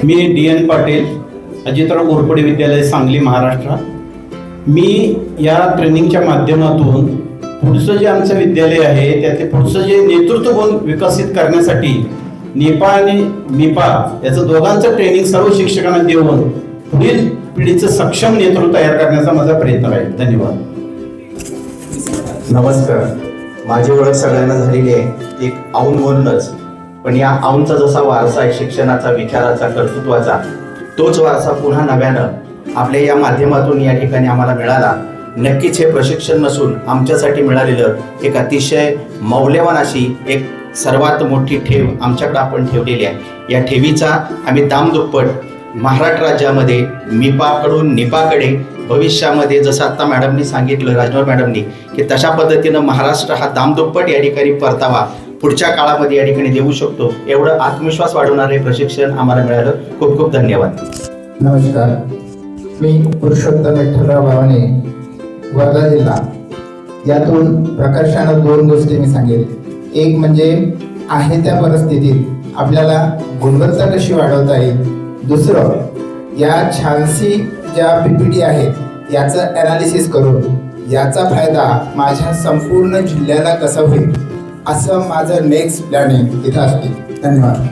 मी DN Patil, Ajitrao Ghorpade विद्यालय, सांगली, महाराष्ट्र। मी या ट्रेनिंगच्या माध्यमातून पुढचं जे आमचं विद्यालय आहे त्याचे पुढचं जे नेतृत्वगुण विकसित करण्यासाठी निपा आणि मिपा याचं दोघांचं ट्रेनिंग सर्व शिक्षकांना देऊन पुढील पिढीचं सक्षम नेतृत्व तयार करण्याचा माझा प्रयत्न आहे। धन्यवाद। नमस्कार। माझी ओळख सगळ्यांना झालेली आहे एक औंधवरूनच, पण या औंधचा जसा वारसा आहे शिक्षणाचा, विचाराचा, कर्तृत्वाचा, तोच वारसा पुन्हा नव्यानं आपल्या या माध्यमातून या ठिकाणी आम्हाला मिळाला। नक्कीच हे प्रशिक्षण नसून आमच्यासाठी मिळालेलं एक अतिशय मौल्यवान अशी एक सर्वात मोठी ठेव आमच्याकडे आपण ठेवलेली आहे। या ठेवीचा आम्ही दामदुप्पट महाराष्ट्र राज्यामध्ये मिपाकडून निपाकडे भविष्यामध्ये जसं आता मॅडमनी सांगितलं, राजनोर मॅडमनी, की तशा पद्धतीनं महाराष्ट्र हा दामदुप्पट या ठिकाणी परतावा पुढच्या काळामध्ये या ठिकाणी देऊ शकतो, एवढं आत्मविश्वास वाढवणारे प्रशिक्षण आम्हाला मिळालं। खूप खूप धन्यवाद। नमस्कार, मी पुरुषोत्तम विठ्ठलराव भावाने, वर्धा जिल्हा। यातून प्रकर्षानं दोन गोष्टी मी सांगेन। एक म्हणजे आहे त्या परिस्थितीत आपल्याला गुणवत्ता कशी वाढवता येईल, दुसरं या छानसी ज्या PPT आहेत याचं ॲनालिसिस करून याचा फायदा माझ्या संपूर्ण जिल्ह्याला कसा होईल असं माझं नेक्स्ट प्लॅनिंग इथं असते। धन्यवाद।